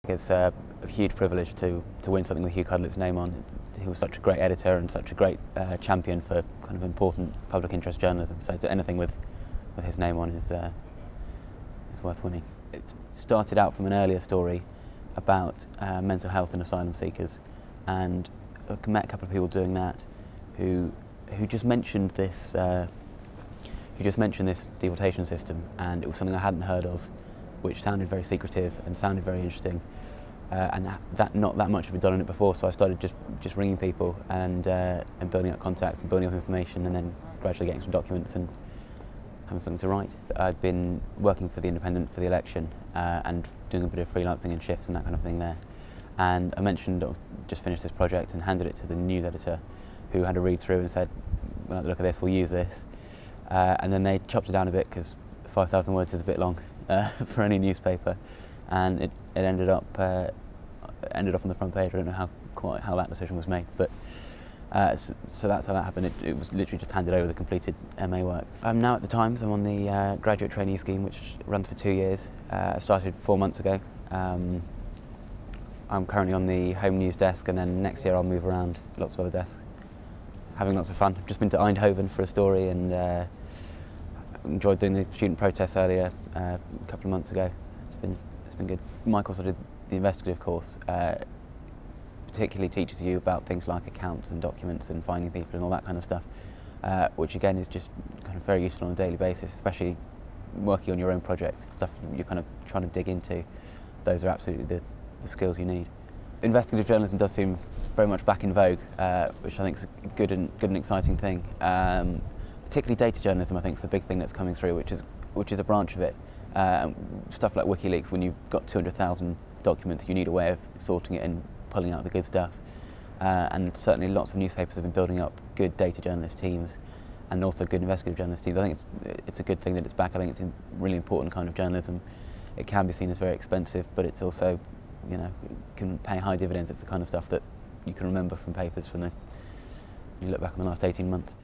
It's a huge privilege to win something with Hugh Cudlipp's name on. He was such a great editor and such a great champion for kind of important public interest journalism. So anything with his name on is worth winning. It started out from an earlier story about mental health and asylum seekers, and I met a couple of people doing that who just mentioned this deportation system, and it was something I hadn't heard of, which sounded very secretive and sounded very interesting, and that not that much had been done on it before. So I started just ringing people and building up contacts and building up information, and then gradually getting some documents and having something to write. I'd been working for The Independent for the election and doing a bit of freelancing and shifts and that kind of thing there. And I mentioned I've just finished this project and handed it to the news editor, who had a read through and said, "We'll have a look at this, we'll use this." And then they chopped it down a bit, because 5,000 words is a bit long for any newspaper, and it ended up on the front page. I don't know quite how that decision was made, but so that's how that happened. It was literally just handed over the completed MA work. I'm now at the Times. I'm on the graduate trainee scheme, which runs for 2 years. I started 4 months ago. I'm currently on the home news desk, and then next year I'll move around lots of other desks. Having lots of fun. I've just been to Eindhoven for a story, and enjoyed doing the student protests earlier a couple of months ago. It's been good. My course, I did the investigative course, particularly teaches you about things like accounts and documents and finding people and all that kind of stuff, which again is just kind of very useful on a daily basis, especially working on your own projects, stuff you're kind of trying to dig into. Those are absolutely the skills you need. Investigative journalism does seem very much back in vogue, which I think is a good and exciting thing. Particularly data journalism, I think, is the big thing that's coming through, which is a branch of it. Stuff like WikiLeaks, when you've got 200,000 documents, you need a way of sorting it and pulling out the good stuff. And certainly lots of newspapers have been building up good data journalist teams, and also good investigative journalist teams. I think it's a good thing that it's back. I think it's a really important kind of journalism. It can be seen as very expensive, but it's also, you know, can pay high dividends. It's the kind of stuff that you can remember from papers you look back on the last 18 months.